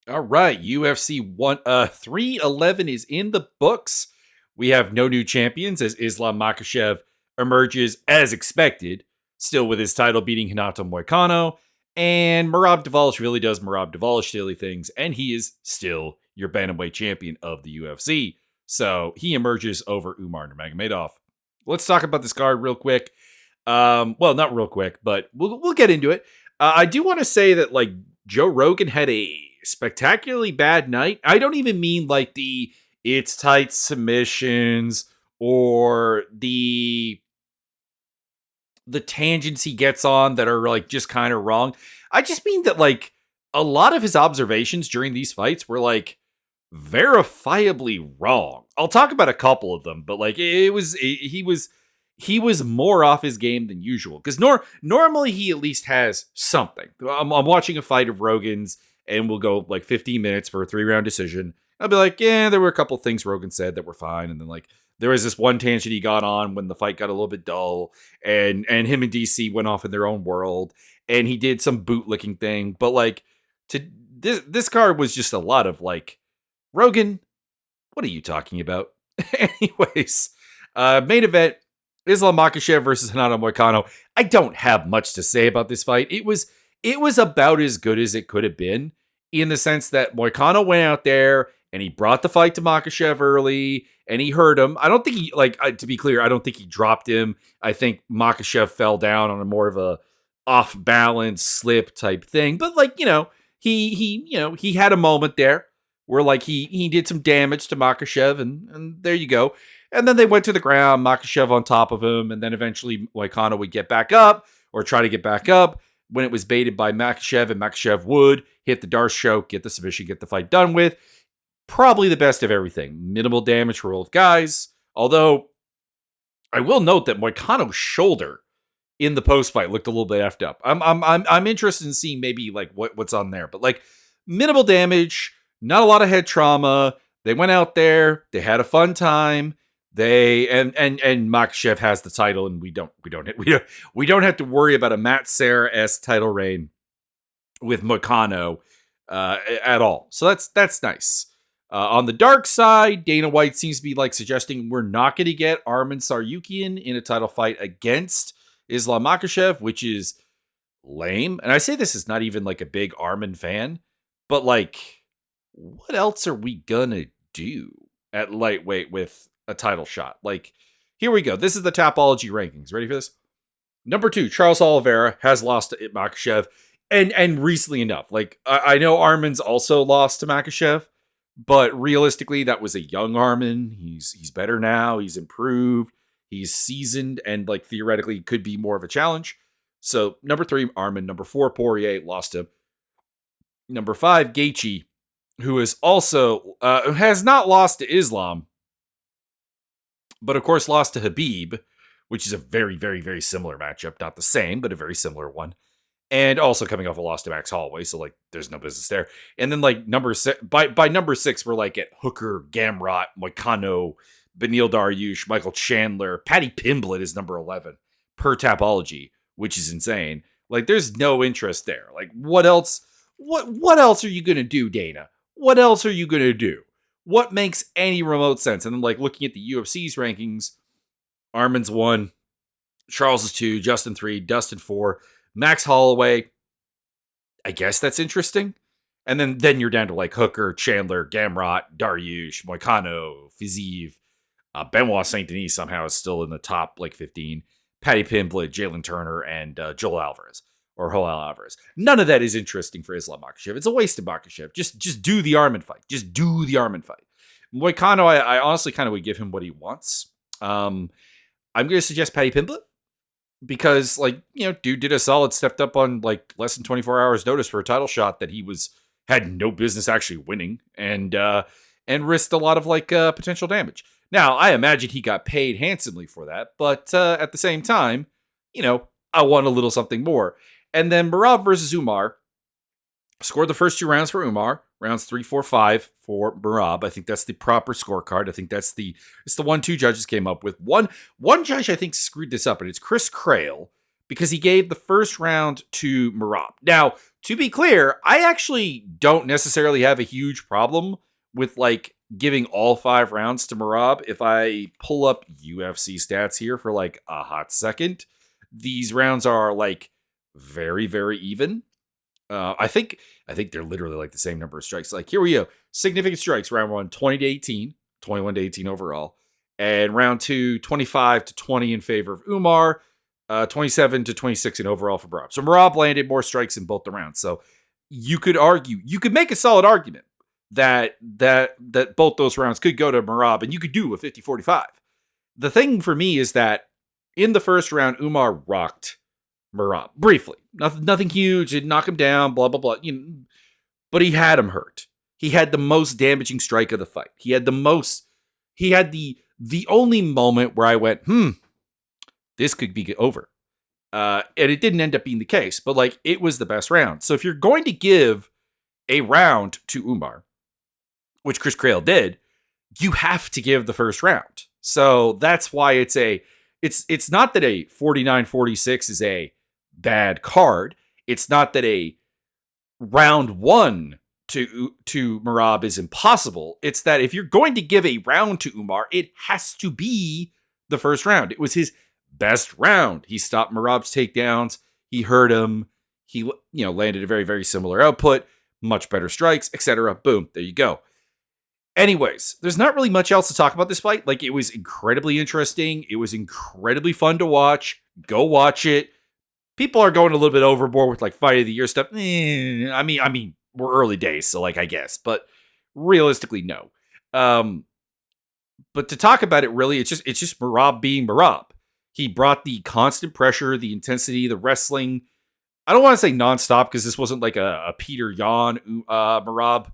All right, UFC 311 is in the books. We have no new champions as Islam Makhachev emerges as expected, still with his title beating Hinato Moicano, and Merab Devalsh really does Merab Devalsh daily things, and he is still your bantamweight champion of the UFC. So he emerges over Umar Nurmagomedov. Let's talk about this card real quick. Well, not real quick, but we'll get into it. I do want to say that like Joe Rogan had a spectacularly bad night. I don't even mean like the it's tight submissions or the tangents he gets on that are like just kind of wrong. I just mean that like a lot of his observations during these fights were like verifiably wrong. I'll talk about a couple of them, but like he was more off his game than usual because normally he at least has something. I'm watching a fight of Rogan's and we'll go like 15 minutes for a 3-round decision. I'll be like, yeah, there were a couple things Rogan said that were fine, and then like there was this one tangent he got on when the fight got a little bit dull, and him and DC went off in their own world, and he did some bootlicking thing, but like to this card was just a lot of like, Rogan, what are you talking about? Anyways, main event, Islam Makhachev versus Hanato Moicano. I don't have much to say about this fight. It was about as good as it could have been in the sense that Moicano went out there and he brought the fight to Makhachev early and he hurt him. I don't think he, like, to be clear, I don't think he dropped him. I think Makhachev fell down on a more of a off balance slip type thing. But like, he had a moment there where like he did some damage to Makhachev and there you go. And then they went to the ground, Makhachev on top of him, and then eventually Moicano would get back up or try to get back up when it was baited by Makhachev, and Makhachev would hit the Darce choke, get the submission, get the fight done with. Probably the best of everything. Minimal damage for both guys. Although, I will note that Moicano's shoulder in the post fight looked a little bit effed up. I'm interested in seeing maybe like what's on there, but like minimal damage, not a lot of head trauma. They went out there, they had a fun time. They and Makhachev has the title, and we don't have to worry about a Matt Serra-esque title reign with Moicano at all. So that's nice. On the dark side, Dana White seems to be like suggesting we're not going to get Arman Tsarukyan in a title fight against Islam Makhachev, which is lame. And I say this is not even like a big Arman fan, but like, what else are we gonna do at lightweight with a title shot? Like, here we go. This is the Tapology rankings. Ready for this? Number 2, Charles Oliveira has lost to Makhachev, and recently enough. Like, I know Arman's also lost to Makhachev, but realistically, that was a young Arman. He's better now. He's improved. He's seasoned, and like theoretically could be more of a challenge. So number 3, Arman. Number 4, Poirier lost him. Number 5, Gaethje, who is also has not lost to Islam, but of course lost to Habib, which is a very, very, very similar matchup. Not the same, but a very similar one. And also coming off a loss to Max Holloway, so like there's no business there. And then like number 6, by number 6, we're like at Hooker, Gamrot, Moicano, Beneil Dariush, Michael Chandler, Paddy Pimblett is number 11 per Tapology, which is insane. Like there's no interest there. Like what else? What else are you gonna do, Dana? What else are you gonna do? What makes any remote sense? And then like looking at the UFC's rankings, Arman's 1, Charles is 2, Justin 3, Dustin 4, Max Holloway. I guess that's interesting. And then you're down to like Hooker, Chandler, Gamrot, Dariush, Moicano, Fiziev, Benoit Saint Denis somehow is still in the top like 15. Paddy Pimblett, Jalen Turner, and Joel Alvarez. Or Joel Alvarez. None of that is interesting for Islam Makhachev. It's a waste of Makhachev. Just do the Arman fight. Just do the Arman fight. Moicano, I honestly kind of would give him what he wants. I'm going to suggest Paddy Pimblett because, like, dude did a solid, stepped up on like less than 24 hours notice for a title shot that he had no business actually winning, and risked a lot of like potential damage. Now, I imagine he got paid handsomely for that, but at the same time, I want a little something more. And then Merab versus Umar. Scored the first 2 rounds for Umar. Rounds 3, 4, 5 for Merab. I think that's the proper scorecard. I think it's the one 2 judges came up with. One judge I think screwed this up, and it's Chris Crail, because he gave the first round to Merab. Now, to be clear, I actually don't necessarily have a huge problem with like giving all 5 rounds to Merab. If I pull up UFC stats here for like a hot second, these rounds are like very, very even. I think they're literally like the same number of strikes. Like here we go. Significant strikes, round 1, 20 to 18, 21 to 18 overall. And round 2, 25 to 20 in favor of Umar, 27 to 26 in overall for Merab. So Merab landed more strikes in both the rounds. So you could make a solid argument that both those rounds could go to Merab, and you could do a 50-45. The thing for me is that in the first round, Umar rocked Merab briefly. Nothing huge. Didn't knock him down, blah, blah, blah. But he had him hurt. He had the most damaging strike of the fight. He had the only moment where I went, this could be over. And it didn't end up being the case, but like it was the best round. So if you're going to give a round to Umar, which Chris Crail did, you have to give the first round. So that's why it's not that a 49-46 is a bad card. It's not that a round 1 to Merab is impossible. It's that if you're going to give a round to Umar, it has to be the first round. It was his best round. He stopped Merab's takedowns. He hurt him. He landed a very, very similar output, much better strikes, etc. Boom, there you go. Anyways, there's not really much else to talk about this fight. Like, it was incredibly interesting. It was incredibly fun to watch. Go watch it. People are going a little bit overboard with like fight of the year stuff. I mean, we're early days, so like I guess, but realistically, no. But to talk about it, really, it's just Merab being Merab. He brought the constant pressure, the intensity, the wrestling. I don't want to say nonstop because this wasn't like a Peter Yan Merab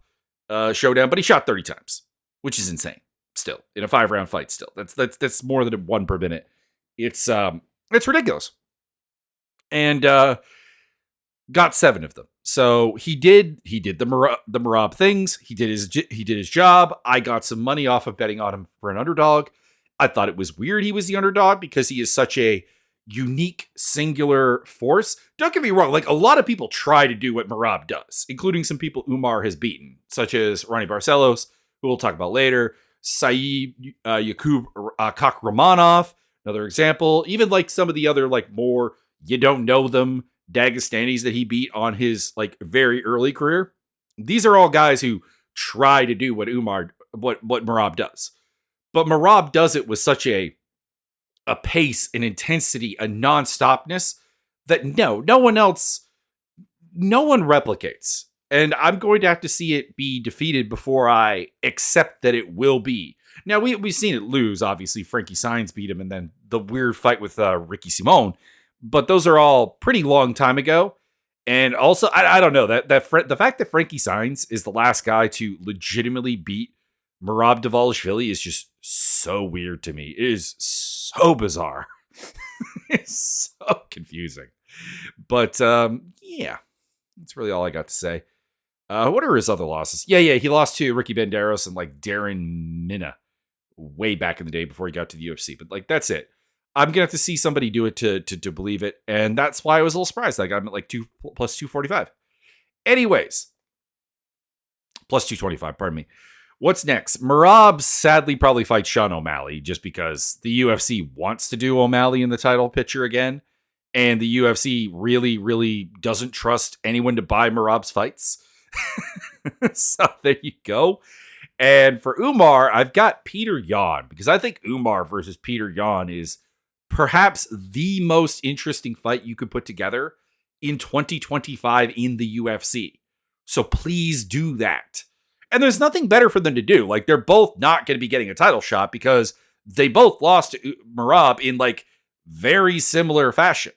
showdown, but he shot 30 times, which is insane. Still, in a 5-round fight, still that's more than 1 per minute. It's ridiculous. And got 7 of them. So he did the Merab things. He did his job. I got some money off of betting on him for an underdog. I thought it was weird he was the underdog because he is such a unique, singular force. Don't get me wrong, like a lot of people try to do what Merab does, including some people Umar has beaten, such as Ronnie Barcelos, who we'll talk about later, Saeed Yakub Kakhramonov, another example, even like some of the other like more you don't know them Dagestanis that he beat on his like very early career. These are all guys who try to do what Merab does. But Merab does it with such a pace, an intensity, a non-stopness that no one replicates. And I'm going to have to see it be defeated before I accept that it will be. Now, we've seen it lose. Obviously, Frankie Saenz beat him, and then the weird fight with Ricky Simon. But those are all pretty long time ago. And also, I don't know, the fact that Frankie Saenz is the last guy to legitimately beat Merab Dvalishvili is just so weird to me. It is so bizarre. It's so confusing. But yeah, that's really all I got to say. What are his other losses? Yeah, he lost to Ricky Banderas and like Darren Minna way back in the day before he got to the UFC. But like, that's it. I'm gonna have to see somebody do it to believe it, and that's why I was a little surprised. Like, I'm at like 2 plus 245. Anyways, plus 225. Pardon me. What's next? Merab sadly probably fights Sean O'Malley just because the UFC wants to do O'Malley in the title picture again. And the UFC really, really doesn't trust anyone to buy Merab's fights. So there you go. And for Umar, I've got Peter Yan because I think Umar versus Peter Yan is perhaps the most interesting fight you could put together in 2025 in the UFC. So please do that. And there's nothing better for them to do. Like, they're both not going to be getting a title shot because they both lost to Merab in like very similar fashion.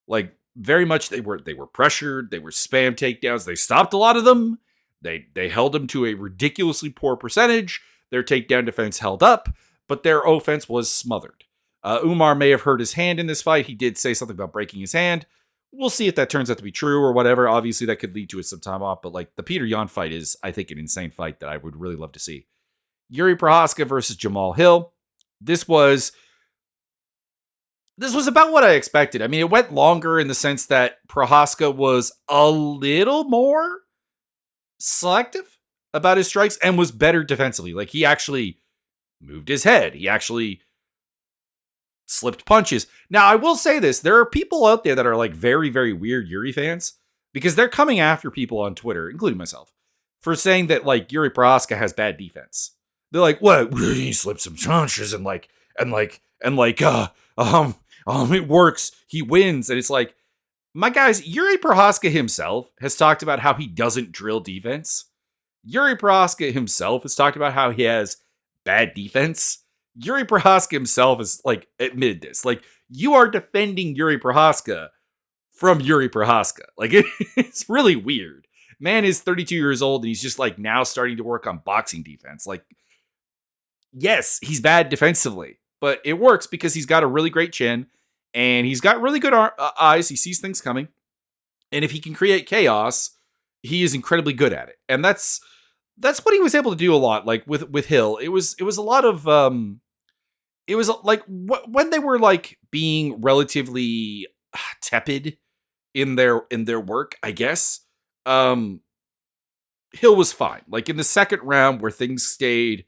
Like, very much they were pressured, they were spam takedowns, they stopped a lot of them. They held them to a ridiculously poor percentage. Their takedown defense held up, but their offense was smothered. Umar may have hurt his hand in this fight. He did say something about breaking his hand. We'll see if that turns out to be true or whatever. Obviously, that could lead to some time off, but like the Peter Yan fight is, I think, an insane fight that I would really love to see. Yuri Prohaska versus Jamal Hill. This was this was about what I expected. I mean, it went longer in the sense that Prohaska was a little more selective about his strikes and was better defensively. Like, he actually moved his head. He actually slipped punches. Now, I will say this. There are people out there that are like very, very weird Jiri fans because they're coming after people on Twitter, including myself, for saying that like Jiri Prohaska has bad defense. They're like, what? He slipped some punches and it works. He wins. And it's like, my guys, Jiri Prohaska himself has talked about how he doesn't drill defense. Jiri Prohaska himself has talked about how he has bad defense. Jiri Prohaska himself has like admitted this. Like, you are defending Jiri Prohaska from Jiri Prohaska. Like, it's really weird. Man is 32 years old and he's just like now starting to work on boxing defense. Like, yes, he's bad defensively, but it works because he's got a really great chin and he's got really good eyes. He sees things coming. And if he can create chaos, he is incredibly good at it. And that's what he was able to do a lot. Like with Hill, it was a lot of, it was like when they were like being relatively tepid in their work, I guess. Hill was fine. Like in the second round where things stayed,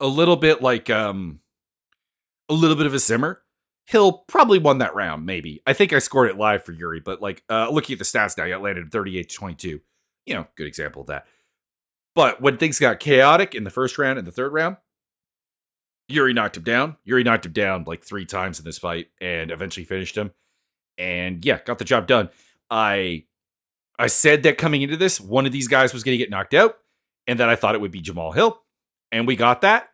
a little bit like a little bit of a simmer. Hill probably won that round, maybe. I think I scored it live for Jiri, but like looking at the stats now, it landed 38-22. Good example of that. But when things got chaotic in the first round and the third round, Jiri knocked him down. Jiri knocked him down like 3 times in this fight and eventually finished him. And yeah, got the job done. I said that coming into this, one of these guys was going to get knocked out and that I thought it would be Jamal Hill. And we got that.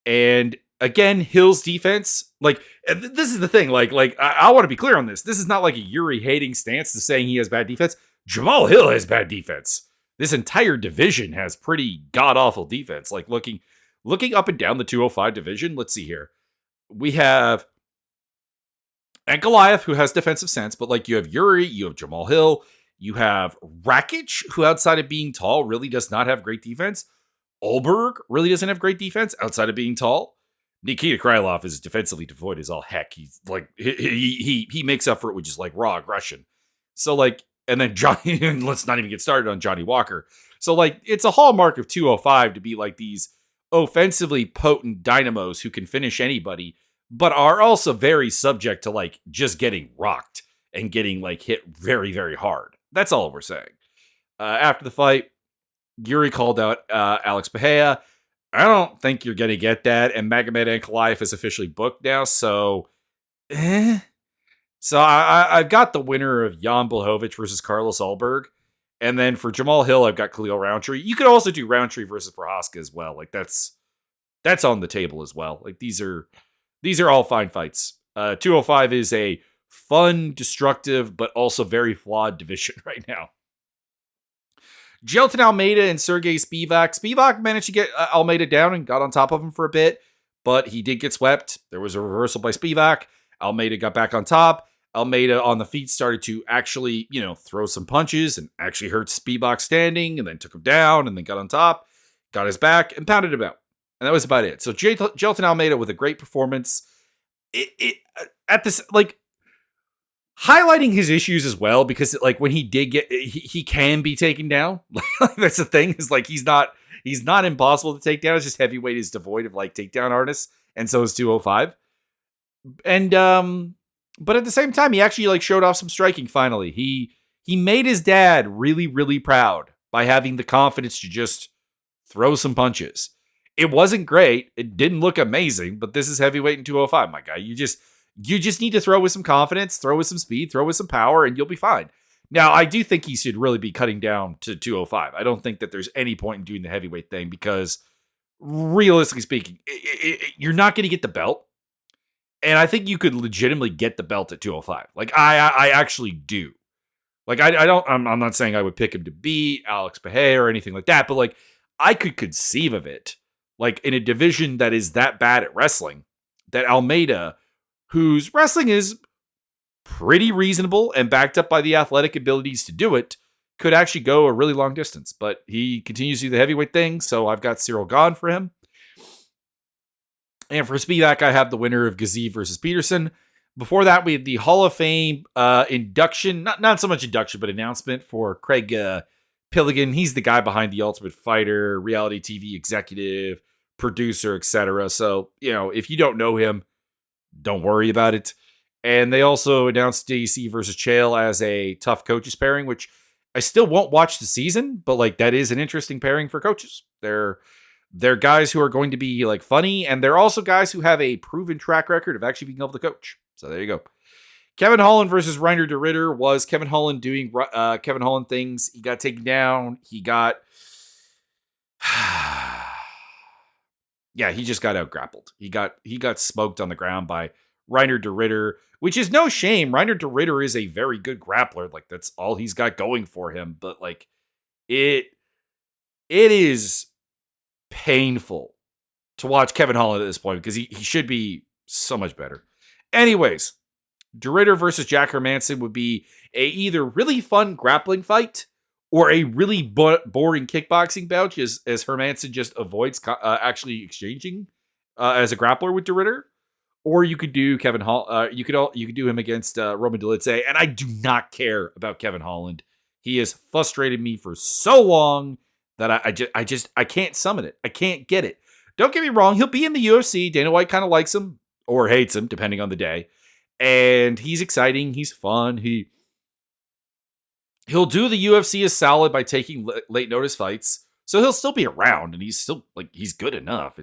And again, Hill's defense, like, this is the thing. Like I want to be clear on this. This is not like a Jiri hating stance to saying he has bad defense. Jamal Hill has bad defense. This entire division has pretty god-awful defense. Like, looking up and down the 205 division, let's see here. We have Ankalaev, who has defensive sense, but like you have Jiri, you have Jamal Hill, you have Rakic, who outside of being tall really does not have great defense. Olberg really doesn't have great defense outside of being tall. Nikita Krylov is defensively devoid as all heck. He's like he makes up for it with just like raw aggression. So like, and then Johnny, let's not even get started on Johnny Walker. So like, it's a hallmark of 205 to be like these offensively potent dynamos who can finish anybody, but are also very subject to like just getting rocked and getting like hit very, very hard. That's all we're saying. After the fight, Jiri called out Alex Pereira. I don't think you're going to get that. And Magomed Ankalaev is officially booked now. So, So I've got the winner of Jan Blachowicz versus Carlos Ulberg. And then for Jamal Hill, I've got Khalil Roundtree. You could also do Roundtree versus Prohaska as well. Like that's on the table as well. Like these are all fine fights. 205 is a fun, destructive, but also very flawed division right now. Gelton Almeida and Sergey Spivak. Spivak managed to get Almeida down and got on top of him for a bit, but he did get swept. There was a reversal by Spivak. Almeida got back on top. Almeida on the feet started to actually, throw some punches and actually hurt Spivak standing and then took him down and then got on top, got his back and pounded him out. And that was about it. So Gelton Almeida with a great performance. At this, like, highlighting his issues as well, because like when he did get, he can be taken down. That's the thing, is like he's not impossible to take down. It's just heavyweight is devoid of like takedown artists, and so is 205. And but at the same time, he actually like showed off some striking. Finally, he made his dad really, really proud by having the confidence to just throw some punches. It wasn't great. It didn't look amazing, but this is heavyweight in 205, my guy. You just need to throw with some confidence, throw with some speed, throw with some power, and you'll be fine. Now, I do think he should really be cutting down to 205. I don't think that there's any point in doing the heavyweight thing because, realistically speaking, you're not going to get the belt. And I think you could legitimately get the belt at 205. Like, I actually do. Like, I'm not saying I would pick him to beat Alex Pereira or anything like that, but like, I could conceive of it. Like, in a division that is that bad at wrestling, that Almeida, whose wrestling is pretty reasonable and backed up by the athletic abilities to do it, could actually go a really long distance. But he continues to do the heavyweight thing, so I've got Cyril Gahn for him. And for Spivak, I have the winner of Gazi versus Peterson. Before that, we had the Hall of Fame induction, not so much induction, but announcement for Craig Pilligan. He's the guy behind The Ultimate Fighter, reality TV executive, producer, etc. So, if you don't know him, don't worry about it. And they also announced DC versus Chael as a tough coaches pairing, which I still won't watch the season, but that is an interesting pairing for coaches. They're guys who are going to be funny, and they're also guys who have a proven track record of actually being able to coach. So there you go. Kevin Holland versus Reiner de Ritter was Kevin Holland doing Kevin Holland things. He got taken down. He got he just got out grappled. He got smoked on the ground by Reiner de Ritter, which is no shame. Reiner de Ritter is a very good grappler. That's all he's got going for him. But it is painful to watch Kevin Holland at this point because he should be so much better. Anyways, de Ritter versus Jack Hermanson would be a either really fun grappling fight or a really boring kickboxing bout as Hermanson just avoids actually exchanging as a grappler with de Ritter. Or you could do Kevin Holland. You could do him against Roman Dolidze, and I do not care about Kevin Holland. He has frustrated me for so long that I can't summon it. I can't get it. Don't get me wrong. He'll be in the UFC. Dana White kind of likes him or hates him, depending on the day. And he's exciting. He's fun. He'll do the UFC a solid by taking late notice fights. So he'll still be around, and he's still he's good enough.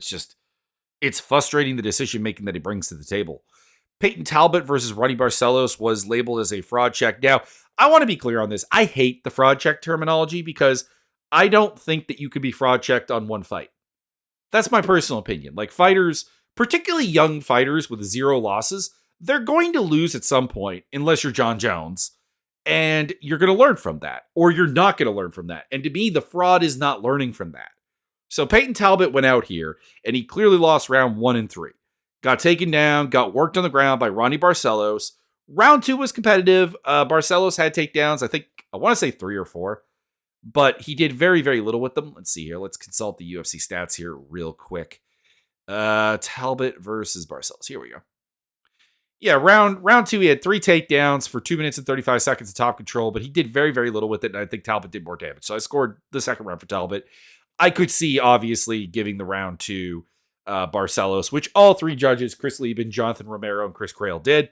It's frustrating the decision making that he brings to the table. Peyton Talbot versus Ronnie Barcelos was labeled as a fraud check. Now, I want to be clear on this. I hate the fraud check terminology because I don't think that you could be fraud checked on one fight. That's my personal opinion. Fighters, particularly young fighters with 0 losses, they're going to lose at some point, unless you're John Jones. And you're going to learn from that, or you're not going to learn from that. And to me, the fraud is not learning from that. So Peyton Talbot went out here, and he clearly lost round 1 and 3. Got taken down, got worked on the ground by Ronnie Barcelos. Round 2 was competitive. Barcelos had takedowns, I want to say 3 or 4. But he did very, very little with them. Let's see here. Let's consult the UFC stats here real quick. Talbot versus Barcelos. Here we go. Yeah, round 2, he had 3 takedowns for 2 minutes and 35 seconds of top control, but he did very, very little with it, and I think Talbot did more damage. So I scored the second round for Talbot. I could see, obviously, giving the round to Barcelos, which all 3 judges, Chris Lieben, Jonathan Romero, and Chris Crail, did.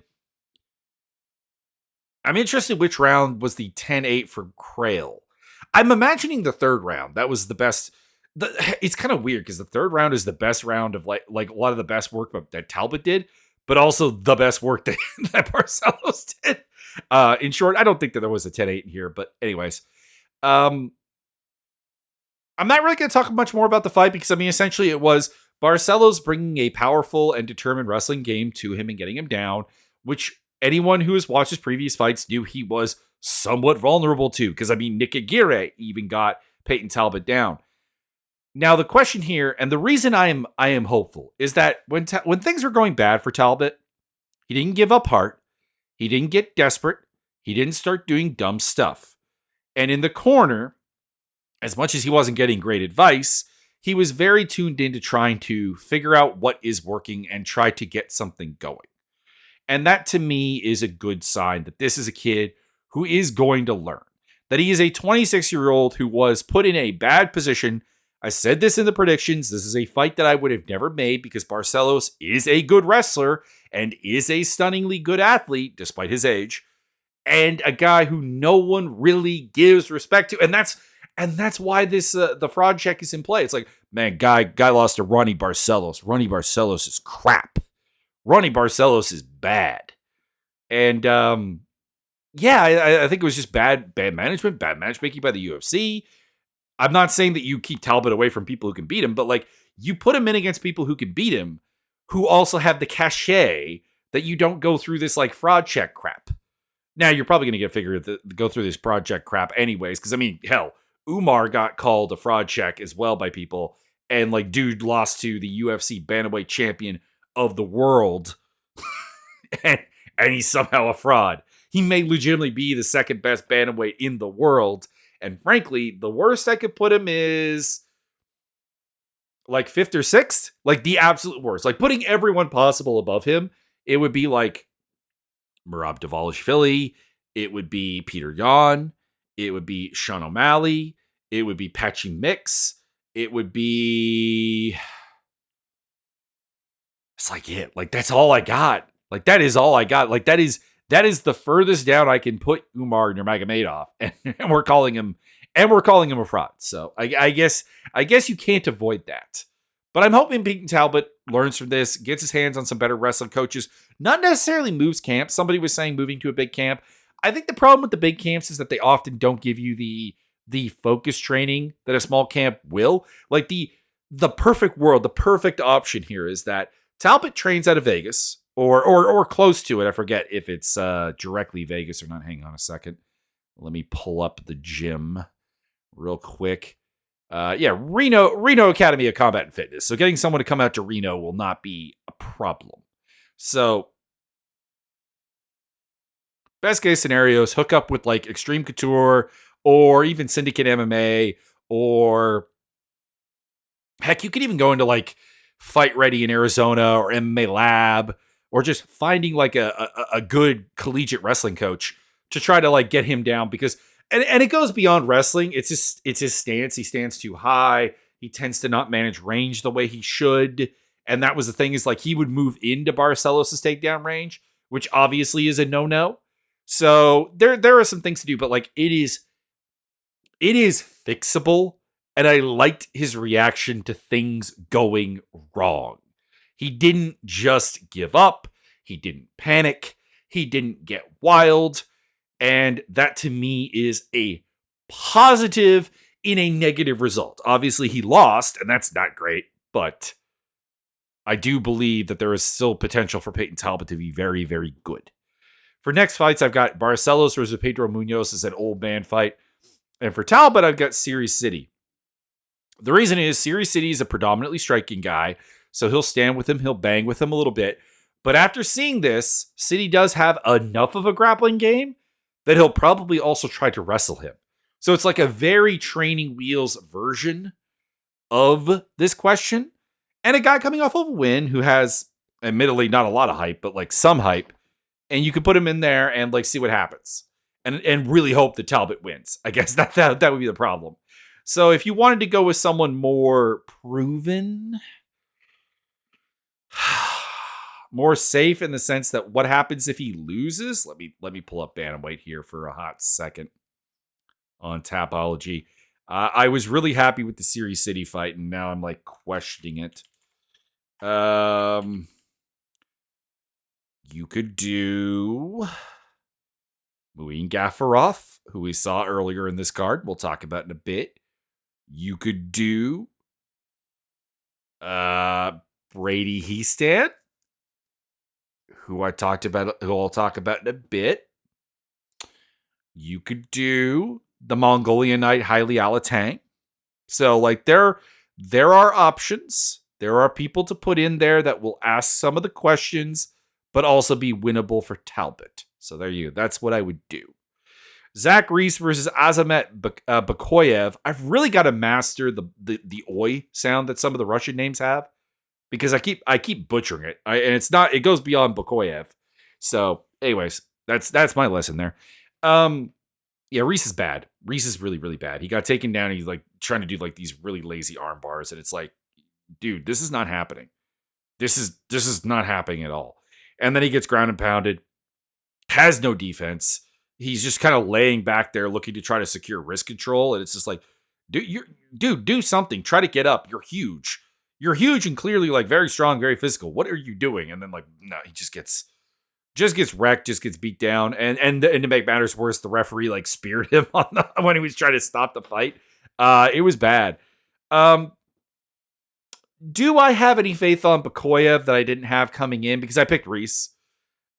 I'm interested which round was the 10-8 for Crail. I'm imagining the third round. That was the best. It's kind of weird because the third round is the best round of a lot of the best work that Talbot did, but also the best work that Barcelos did. In short, I don't think that there was a 10-8 in here, but anyways. I'm not really going to talk much more about the fight because, essentially it was Barcelos bringing a powerful and determined wrestling game to him and getting him down, which anyone who has watched his previous fights knew he was somewhat vulnerable to, because, Nick Aguirre even got Peyton Talbot down. Now, the question here, and the reason I am hopeful, is that when things were going bad for Talbot, he didn't give up heart, he didn't get desperate, he didn't start doing dumb stuff. And in the corner, as much as he wasn't getting great advice, he was very tuned into trying to figure out what is working and try to get something going. And that, to me, is a good sign that this is a kid who is going to learn. That he is a 26-year-old who was put in a bad position. I said this in the predictions. This is a fight that I would have never made because Barcelos is a good wrestler and is a stunningly good athlete, despite his age, and a guy who no one really gives respect to. And that's why this the fraud check is in play. It's man, guy lost to Ronnie Barcelos. Ronnie Barcelos is crap. Ronnie Barcelos is bad. And I think it was just bad management, bad matchmaking by the UFC. I'm not saying that you keep Talbot away from people who can beat him, but you put him in against people who can beat him, who also have the cachet that you don't go through this fraud check crap. Now you're probably going to go through this fraud check crap anyways, because hell, Umar got called a fraud check as well by people, and dude lost to the UFC bantamweight champion of the world, and he's somehow a fraud. He may legitimately be the second best bantamweight in the world. And frankly, the worst I could put him is like 5th or 6th, like the absolute worst. Like putting everyone possible above him, it would be like Merab Philly, it would be Peter Yan, it would be Sean O'Malley, it would be Patchy Mix, it would be. It's like it. Like that's all I got. Like that is all I got. Like that is the furthest down I can put Umar Nurmagomedov, and we're calling him a fraud. So I guess you can't avoid that. But I'm hoping Peyton Talbot learns from this, gets his hands on some better wrestling coaches, not necessarily moves camp. Somebody was saying moving to a big camp. I think the problem with the big camps is that they often don't give you the focus training that a small camp will. Like the perfect world, the perfect option here is that Talbot trains out of Vegas or close to it. I forget if it's directly Vegas or not. Hang on a second. Let me pull up the gym real quick. Reno Academy of Combat and Fitness. So getting someone to come out to Reno will not be a problem. So best case scenarios, hook up with like Extreme Couture or even Syndicate MMA, or heck, you could even go into like Fight Ready in Arizona or MMA Lab, or just finding like a good collegiate wrestling coach to try to like get him down, because and it goes beyond wrestling. It's his stance. He stands too high. He tends to not manage range the way he should. And that was the thing, is like he would move into Barcelos' takedown range, which obviously is a no-no. So there are some things to do, but like it is fixable. And I liked his reaction to things going wrong. He didn't just give up. He didn't panic. He didn't get wild. And that to me is a positive in a negative result. Obviously, he lost, and that's not great. But I do believe that there is still potential for Peyton Talbot to be very, very good. For next fights, I've got Barcelos versus Pedro Munoz as an old man fight. And for Talbot, I've got Series City. The reason is Series City is a predominantly striking guy, so he'll stand with him, he'll bang with him a little bit. But after seeing this, City does have enough of a grappling game that he'll probably also try to wrestle him. So it's like a very training wheels version of this question. And a guy coming off of a win who has, admittedly, not a lot of hype, but like some hype. And you could put him in there and like see what happens. And really hope that Talbot wins. I guess that would be the problem. So if you wanted to go with someone more proven, more safe in the sense that what happens if he loses? Let me pull up bantamweight here for a hot second on Tapology. I was really happy with the Series City fight, and now I'm like questioning it. You could do Muin Gafarov, who we saw earlier in this card. We'll talk about in a bit. You could do Brady Hiestand, who I'll talk about in a bit. You could do the Mongolian Knight Haile Alatang. So like there are options. There are people to put in there that will ask some of the questions, but also be winnable for Talbot. So there you go. That's what I would do. Zach Reese versus Azamet Bakoyev. I've really got to master the oi sound that some of the Russian names have, because I keep butchering it. And it goes beyond Bakoyev. So, anyways, that's my lesson there. Yeah, Reese is bad. Reese is really, really bad. He got taken down and he's like trying to do like these really lazy arm bars, and it's like, dude, this is not happening. This is not happening at all. And then he gets ground and pounded, has no defense. He's just kind of laying back there looking to try to secure wrist control. And it's just like, dude, do something. Try to get up. You're huge. You're huge and clearly like very strong, very physical. What are you doing? And then like, no, he just gets wrecked, just gets beat down. And to make matters worse, the referee like speared him when he was trying to stop the fight. It was bad. Do I have any faith on Bakoyev that I didn't have coming in? Because I picked Reese.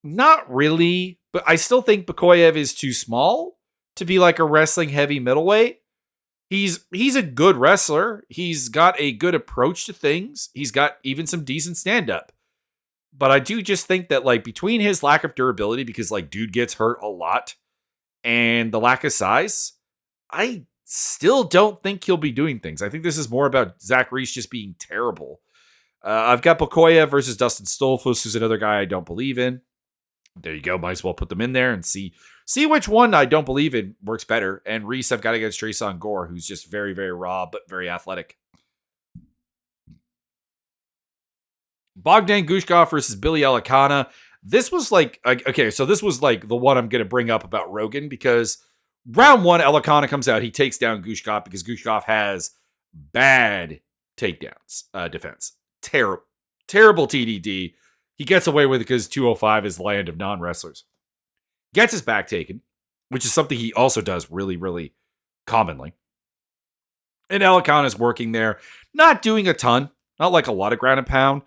Not really, but I still think Bakoyev is too small to be like a wrestling heavy middleweight. He's a good wrestler. He's got a good approach to things. He's got even some decent stand-up. But I do just think that like between his lack of durability, because like dude gets hurt a lot, and the lack of size, I still don't think he'll be doing things. I think this is more about Zach Reese just being terrible. I've got Pokoya versus Dustin Stolfus, who's another guy I don't believe in. There you go. Might as well put them in there and see which one I don't believe in works better. And Reese, I've got against Treson Gore, who's just very, very raw, but very athletic. Bogdan Gushkov versus Billy Elikana. This was like, okay, so this was like the one I'm going to bring up about Rogan, because round one, Elikana comes out. He takes down Gushkov because Gushkov has bad takedowns, defense. Terrible TDD. He gets away with it because 205 is the land of non-wrestlers. Gets his back taken, which is something he also does really, really commonly. And Elikana is working there, not doing a ton, not like a lot of ground and pound.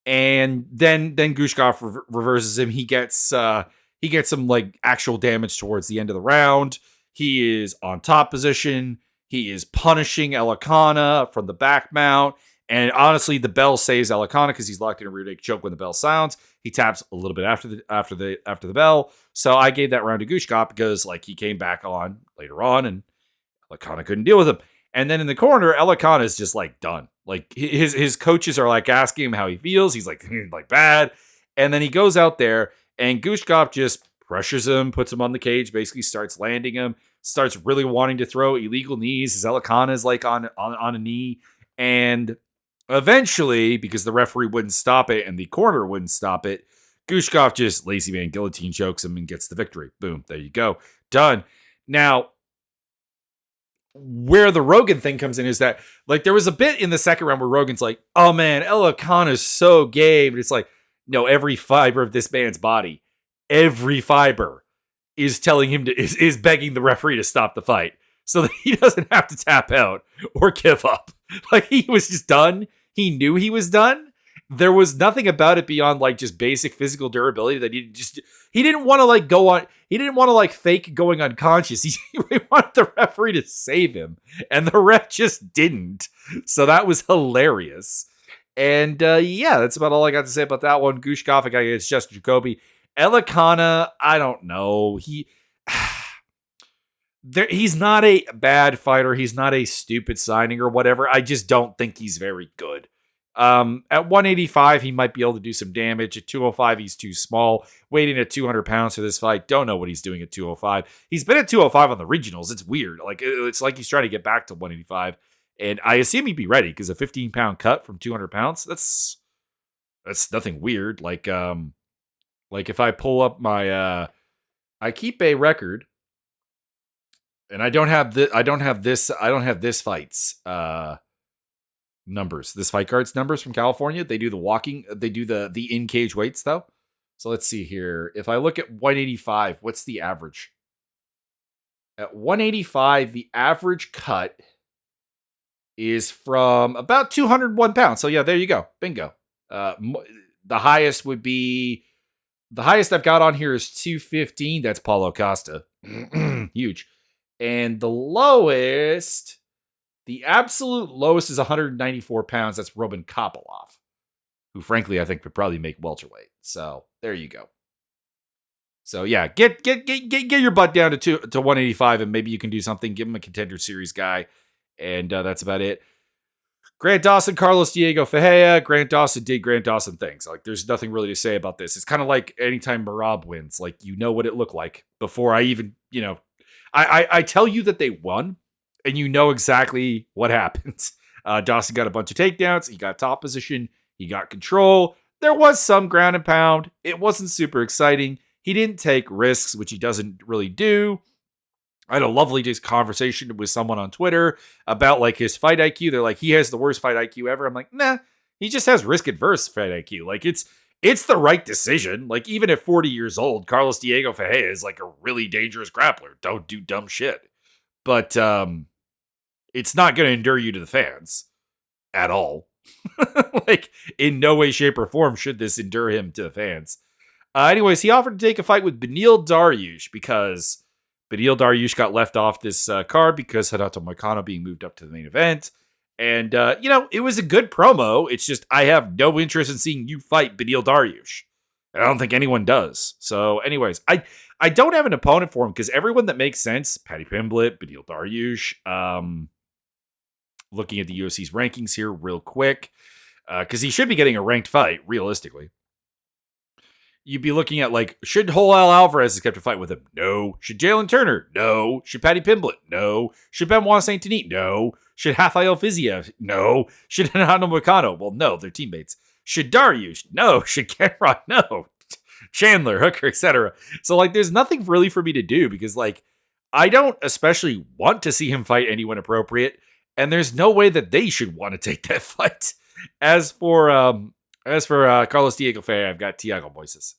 And then Gushkov reverses him. He gets some like actual damage towards the end of the round. He is on top position. He is punishing Elikana from the back mount. And honestly, the bell saves Elikana because he's locked in a rear naked choke when the bell sounds. He taps a little bit after the bell. So I gave that round to Gushkov because like he came back on later on and Elikana couldn't deal with him. And then in the corner, Elikana is just like done. Like his coaches are like asking him how he feels. He's like bad. And then he goes out there and Gushkov just pressures him, puts him on the cage, basically starts landing him, starts really wanting to throw illegal knees. His Elikana is like on a knee. And eventually, because the referee wouldn't stop it and the corner wouldn't stop it, Gushkov just lazy man guillotine chokes him and gets the victory. Boom. There you go. Done. Now, where the Rogan thing comes in is that, like, there was a bit in the second round where Rogan's like, oh man, Elikana is so gay. But it's like, no, every fiber of this man's body, every fiber is telling him is begging the referee to stop the fight so that he doesn't have to tap out or give up. Like, he was just done. He knew he was done. There was nothing about it beyond like just basic physical durability that he didn't want to like go on. He didn't want to like fake going unconscious. He wanted the referee to save him, and the ref just didn't. So that was hilarious. And yeah, that's about all I got to say about that one. Gushkov, I got against Justin Jacoby. Elikana, I don't know. He's not a bad fighter. He's not a stupid signing or whatever. I just don't think he's very good. At 185, he might be able to do some damage. At 205, he's too small. Weighing at 200 pounds for this fight. Don't know what he's doing at 205. He's been at 205 on the regionals. It's weird. Like, it's like he's trying to get back to 185. And I assume he'd be ready because a 15-pound cut from 200 pounds, that's nothing weird. Like if I pull up my, I keep a record, and I don't have this fight's numbers. This fight card's numbers from California. They do the in-cage weights though. So let's see here. If I look at 185, what's the average? At 185, the average cut is from about 201 pounds. So yeah, there you go. Bingo. The highest I've got on here is 215. That's Paulo Costa. Huge. And the absolute lowest is 194 pounds. That's Roman Kopylov, who frankly I think would probably make welterweight. So there you go. So yeah, get your butt down to 185, and maybe you can do something. Give him a Contender Series guy, and that's about it. Grant Dawson, Carlos Diego Ferreira. Grant Dawson did Grant Dawson things. Like, there's nothing really to say about this. It's kind of like anytime Merab wins, like, you know what it looked like before I even, I tell you that they won, and you know exactly what happens. Dawson got a bunch of takedowns. He got top position. He got control. There was some ground and pound. It wasn't super exciting. He didn't take risks, which he doesn't really do. I had a lovely just conversation with someone on Twitter about like his fight IQ. They're like, he has the worst fight IQ ever. I'm like, nah, he just has risk adverse fight IQ. Like, it's the right decision. Like, even at 40 years old, Carlos Diego Ferreira is like a really dangerous grappler. Don't do dumb shit. But it's not going to endure you to the fans at all. Like, in no way, shape, or form should this endure him to the fans. Anyways, he offered to take a fight with Beneil Dariush because Beneil Dariush got left off this card because Renato Moicano being moved up to the main event. And, it was a good promo. It's just, I have no interest in seeing you fight Beneil Dariush. I don't think anyone does. So anyways, I don't have an opponent for him because everyone that makes sense, Paddy Pimblett, Beneil Dariush, looking at the UFC's rankings here real quick, because he should be getting a ranked fight, realistically. You'd be looking at, like, should Joel Alvarez have kept a fight with him? No. Should Jalen Turner? No. Should Paddy Pimblett? No. Should Benoit Saint Denis? No. Should Rafael Fiziev? No. Should Hernando Moicano? Well, no, they're teammates. Should Dariush? No. Should Cameron? No. Chandler, Hooker, etc. So, like, there's nothing really for me to do because, like, I don't especially want to see him fight anyone appropriate, and there's no way that they should want to take that fight. As for Carlos Diego Ferreira, I've got Thiago Moises.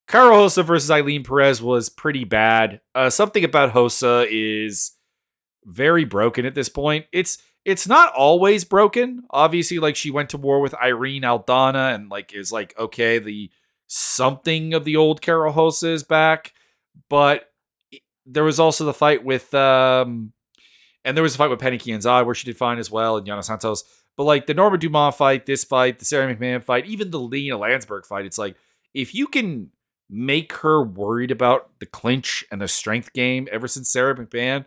Caro Hosa versus Eileen Perez was pretty bad. Something about Hosa is very broken at this point. It's not always broken. Obviously, like, she went to war with Irene Aldana and, like, is like, okay, the something of the old Caro Hosa is back. But there was also the fight with and there was a fight with Penny Kianzad where she did fine as well, and Yana Santos. But, like, the Norma Dumont fight, this fight, the Sarah McMahon fight, even the Lena Landsberg fight, it's like, if you can make her worried about the clinch and the strength game ever since Sarah McMahon,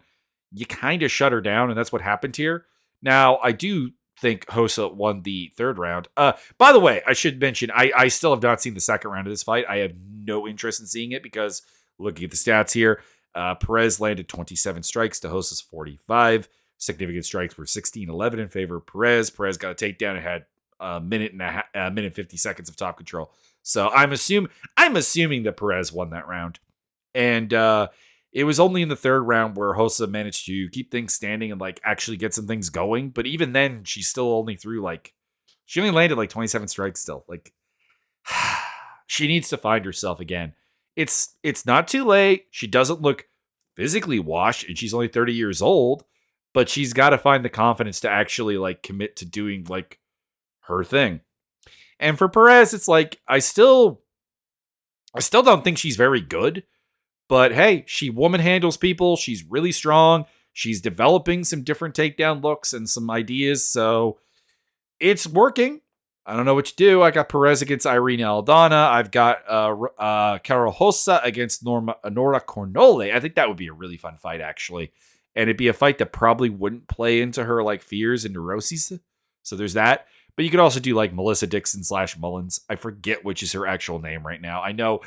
you kind of shut her down, and that's what happened here. Now, I do think Hosa won the third round. By the way, I should mention, I still have not seen the second round of this fight. I have no interest in seeing it because, looking at the stats here, Perez landed 27 strikes to Hosa's 45. Significant strikes were 16-11 in favor of Perez. Perez got a takedown and had a minute and 50 seconds of top control. So I'm assuming that Perez won that round. And it was only in the third round where Hosa managed to keep things standing and, like, actually get some things going. But even then, she still only threw, like, she only landed like 27 strikes still. Like, she needs to find herself again. It's not too late. She doesn't look physically washed, and she's only 30 years old. But she's got to find the confidence to actually, like, commit to doing, like, her thing. And for Perez, it's like, I still don't think she's very good. But hey, she woman handles people. She's really strong. She's developing some different takedown looks and some ideas. So it's working. I don't know what to do. I got Perez against Irene Aldana. I've got Caro Hosa against Nora Cornole. I think that would be a really fun fight, actually. And it'd be a fight that probably wouldn't play into her, like, fears and neuroses. So there's that. But you could also do, like, Melissa Dixon / Mullins. I forget which is her actual name right now. I know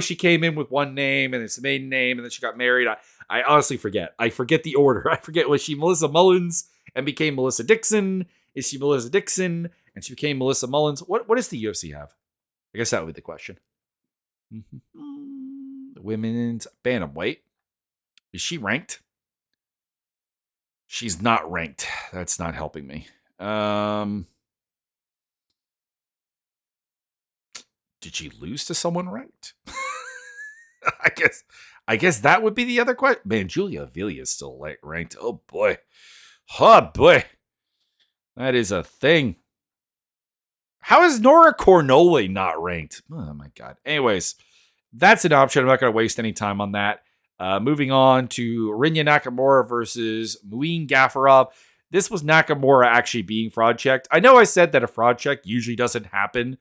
she came in with one name and it's a maiden name and then she got married. I honestly forget. I forget the order. I forget, was she Melissa Mullins and became Melissa Dixon? Is she Melissa Dixon and she became Melissa Mullins? What does the UFC have? I guess that would be the question. The women's bantamweight. Is she ranked? She's not ranked. That's not helping me. Did she lose to someone ranked? I guess that would be the other question. Man, Julia Avila is still ranked. Oh boy. That is a thing. How is Nora Cornole not ranked? Oh my God. Anyways, that's an option. I'm not going to waste any time on that. Moving on to Rinya Nakamura versus Muin Gafarov. This was Nakamura actually being fraud checked. I know I said that a fraud check usually doesn't happen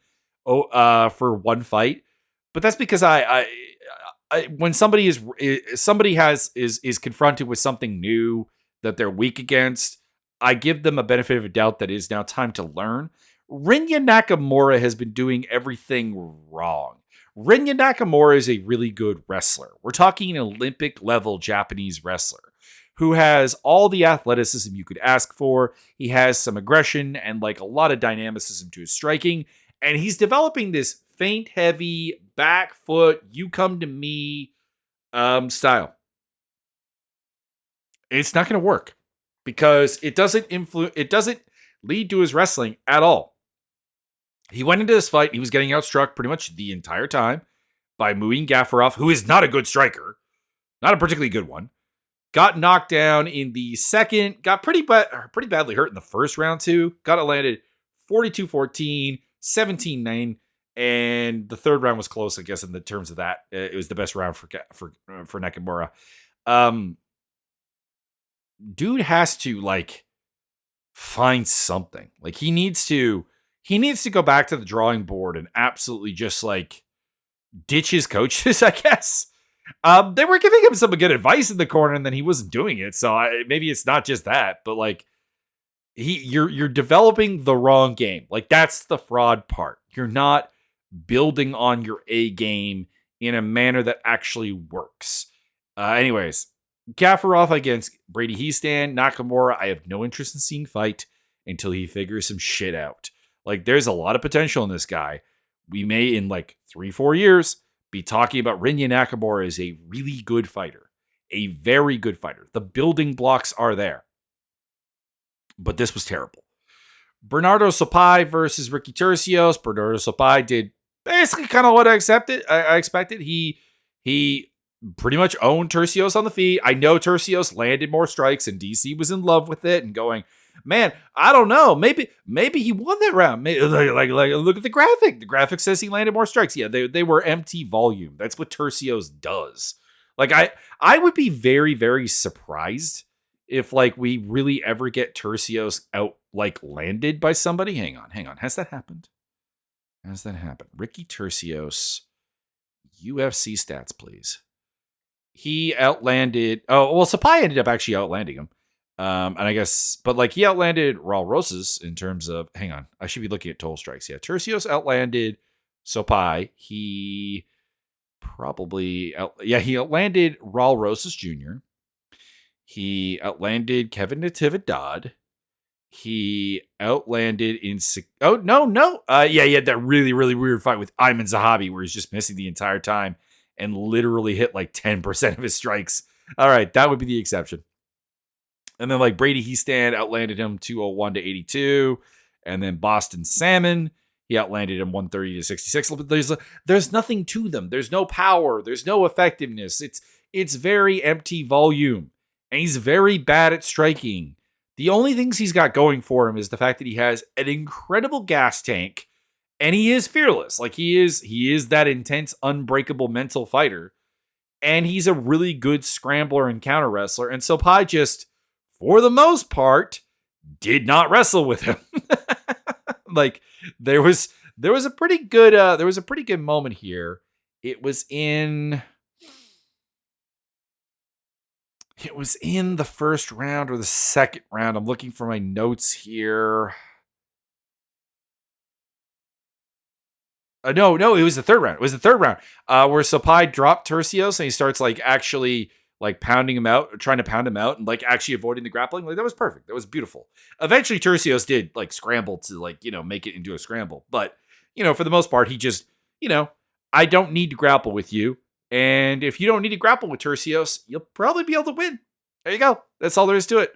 for one fight, but that's because I when somebody is confronted with something new that they're weak against, I give them a benefit of a doubt that it is now time to learn. Rinya Nakamura has been doing everything wrong. Rinya Nakamura is a really good wrestler. We're talking an Olympic level Japanese wrestler who has all the athleticism you could ask for. He has some aggression and, like, a lot of dynamicism to his striking. And he's developing this feint heavy, back foot, you come to me style. It's not going to work because it doesn't lead to his wrestling at all. He went into this fight, he was getting outstruck pretty much the entire time by Muin Gafarov, who is not a good striker, not a particularly good one. Got knocked down in the second, got pretty badly hurt in the first round too. Got it landed 42-14, 17-9, and the third round was close, I guess, in the terms of that. It was the best round for Nakamura. Dude has to, like, find something. Like, he needs to go back to the drawing board and absolutely just, like, ditch his coaches, I guess. They were giving him some good advice in the corner, and then he wasn't doing it. So maybe it's not just that, but like you're developing the wrong game. Like that's the fraud part. You're not building on your A game in a manner that actually works. Anyways, Gafarov against Brady Heastan, Nakamura. I have no interest in seeing fight until he figures some shit out. Like there's a lot of potential in this guy. We may in like 3-4 years be talking about Rinya Nakamura as a really good fighter, a very good fighter. The building blocks are there. But this was terrible. Bernardo Sopai versus Ricky Turcios. Bernardo Sopai did basically kind of what I expected. He pretty much owned Turcios on the feet. I know Turcios landed more strikes, and DC was in love with it and going, man, I don't know. Maybe he won that round. Maybe, like look at the graphic. The graphic says he landed more strikes. Yeah, they were empty volume. That's what Turcios does. Like I would be very, very surprised if like we really ever get Turcios out like landed by somebody. Hang on. Has that happened? Ricky Turcios, UFC stats, please. He outlanded. Oh well, Sapai ended up actually outlanding him. And I guess, but like he outlanded Raul Rosas in terms of. Hang on, I should be looking at total strikes. Yeah, Turcios outlanded Sopai. He he outlanded Raul Rosas Jr. He outlanded Kevin Natividad. He outlanded in. Oh, no. Yeah, he had that really, really weird fight with Ayman Zahabi where he's just missing the entire time and literally hit like 10% of his strikes. All right, that would be the exception. And then like Brady Heastan outlanded him 201 to 82. And then Boston Salmon, he outlanded him 130 to 66. But there's nothing to them. There's no power. There's no effectiveness. It's very empty volume. And he's very bad at striking. The only things he's got going for him is the fact that he has an incredible gas tank and he is fearless. Like he is that intense, unbreakable mental fighter. And he's a really good scrambler and counter wrestler. And so Pai just, for the most part, did not wrestle with him. Like there was a pretty good moment here. It was in the first round or the second round. I'm looking for my notes here. No, it was the third round. Where Sapai dropped Turcios and he starts like actually like pounding him out, trying to pound him out and like actually avoiding the grappling. Like that was perfect. That was beautiful. Eventually Turcios did like scramble to like, make it into a scramble. But, for the most part, he just, I don't need to grapple with you. And if you don't need to grapple with Turcios, you'll probably be able to win. There you go. That's all there is to it.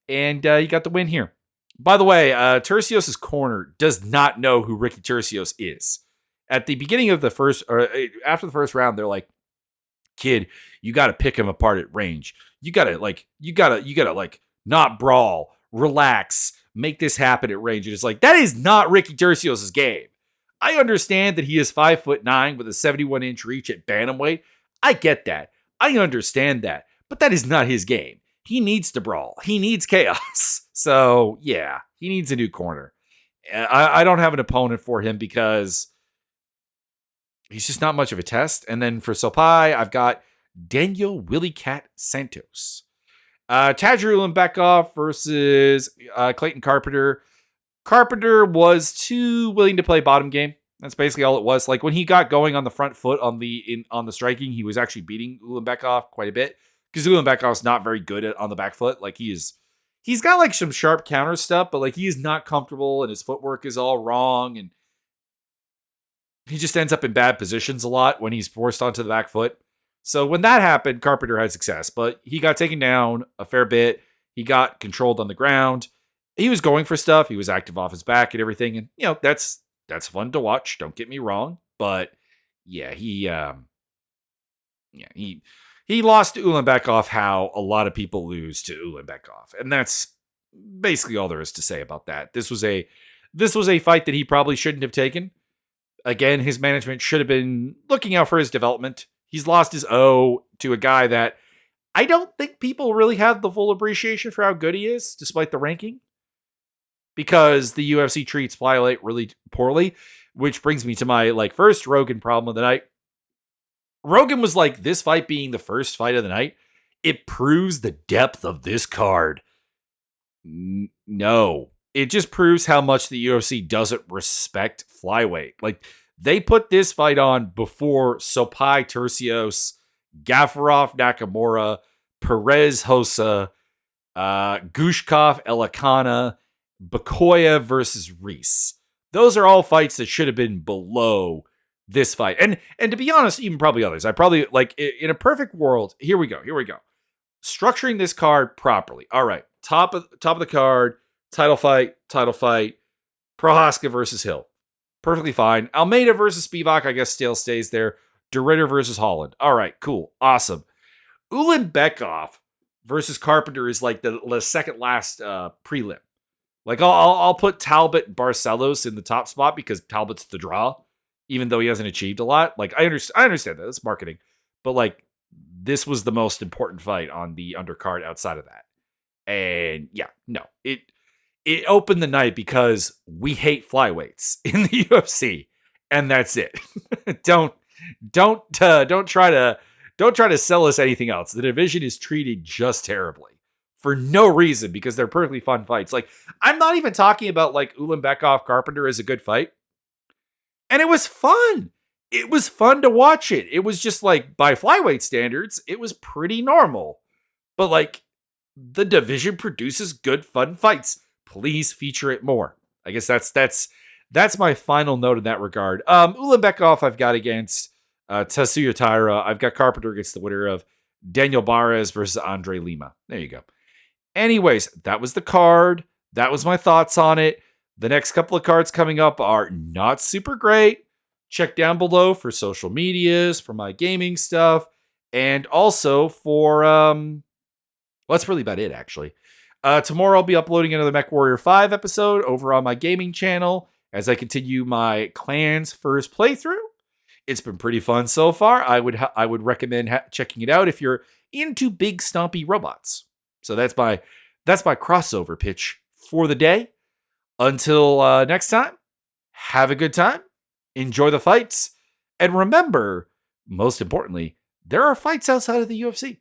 And you got the win here. By the way, Turcios' corner does not know who Ricky Turcios is. At the beginning of the first, or after the first round, they're like, kid, you got to pick him apart at range. You got to not brawl, relax, make this happen at range. And it's like, that is not Ricky Turcios' game. I understand that he is 5'9" with a 71-inch reach at bantamweight. I get that. I understand that. But that is not his game. He needs to brawl. He needs chaos. So, yeah, he needs a new corner. I don't have an opponent for him because he's just not much of a test. And then for Sopai, I've got Daniel Willie Cat Santos. Tadru Ulanbekov versus Clayton Carpenter. Carpenter was too willing to play bottom game. That's basically all it was. Like when he got going on the front foot on the striking, he was actually beating Ulanbekov quite a bit because Ulanbekov's not very good on the back foot. Like he's got like some sharp counter stuff, but like he is not comfortable and his footwork is all wrong and he just ends up in bad positions a lot when he's forced onto the back foot. So when that happened, Carpenter had success, but he got taken down a fair bit. He got controlled on the ground. He was going for stuff. He was active off his back and everything. And, that's fun to watch. Don't get me wrong. But yeah, he lost to Ulanbekov how a lot of people lose to Ulanbekov. And that's basically all there is to say about that. This was a fight that he probably shouldn't have taken. Again, his management should have been looking out for his development. He's lost his O to a guy that I don't think people really have the full appreciation for how good he is, despite the ranking. Because the UFC treats Flyweight really poorly, which brings me to my first Rogan problem of the night. Rogan was like, this fight being the first fight of the night, it proves the depth of this card. No. It just proves how much the UFC doesn't respect flyweight. Like, they put this fight on before Sopai Tercios, Gafarov Nakamura, Perez Hosa, Gushkov Elikana, Bakoya versus Reese. Those are all fights that should have been below this fight. And to be honest, even probably others. I probably, like, in a perfect world, here we go. Structuring this card properly. All right. Top of the card, title fight, Prohaska versus Hill. Perfectly fine. Almeida versus Spivak, I guess, still stays there. DeRitter versus Holland. All right, cool. Awesome. Ulanbekov versus Carpenter is like the second last prelim. Like, I'll put Talbot Barcelos in the top spot because Talbot's the draw, even though he hasn't achieved a lot. Like, I understand that. It's marketing. But, like, this was the most important fight on the undercard outside of that. And, yeah, no. It opened the night because we hate flyweights in the UFC. And that's it. Don't try to sell us anything else. The division is treated just terribly for no reason because they're perfectly fun fights. Like, I'm not even talking about like Ulanbekov Carpenter is a good fight. And it was fun. It was fun to watch it. It was just like, by flyweight standards, it was pretty normal. But like, the division produces good fun fights. Please feature it more. I guess that's my final note in that regard. Ulanbekov I've got against Tatsuya Taira. I've got Carpenter against the winner of Daniel Barres versus Andre Lima. There you go. Anyways, that was the card. That was my thoughts on it. The next couple of cards coming up are not super great. Check down below for social medias, for my gaming stuff, and also for, well, that's really about it, actually. Tomorrow I'll be uploading another MechWarrior 5 episode over on my gaming channel as I continue my Clans first playthrough. It's been pretty fun so far. I would recommend checking it out if you're into big stompy robots. So that's my crossover pitch for the day. Until next time, have a good time, enjoy the fights, and remember, most importantly, there are fights outside of the UFC.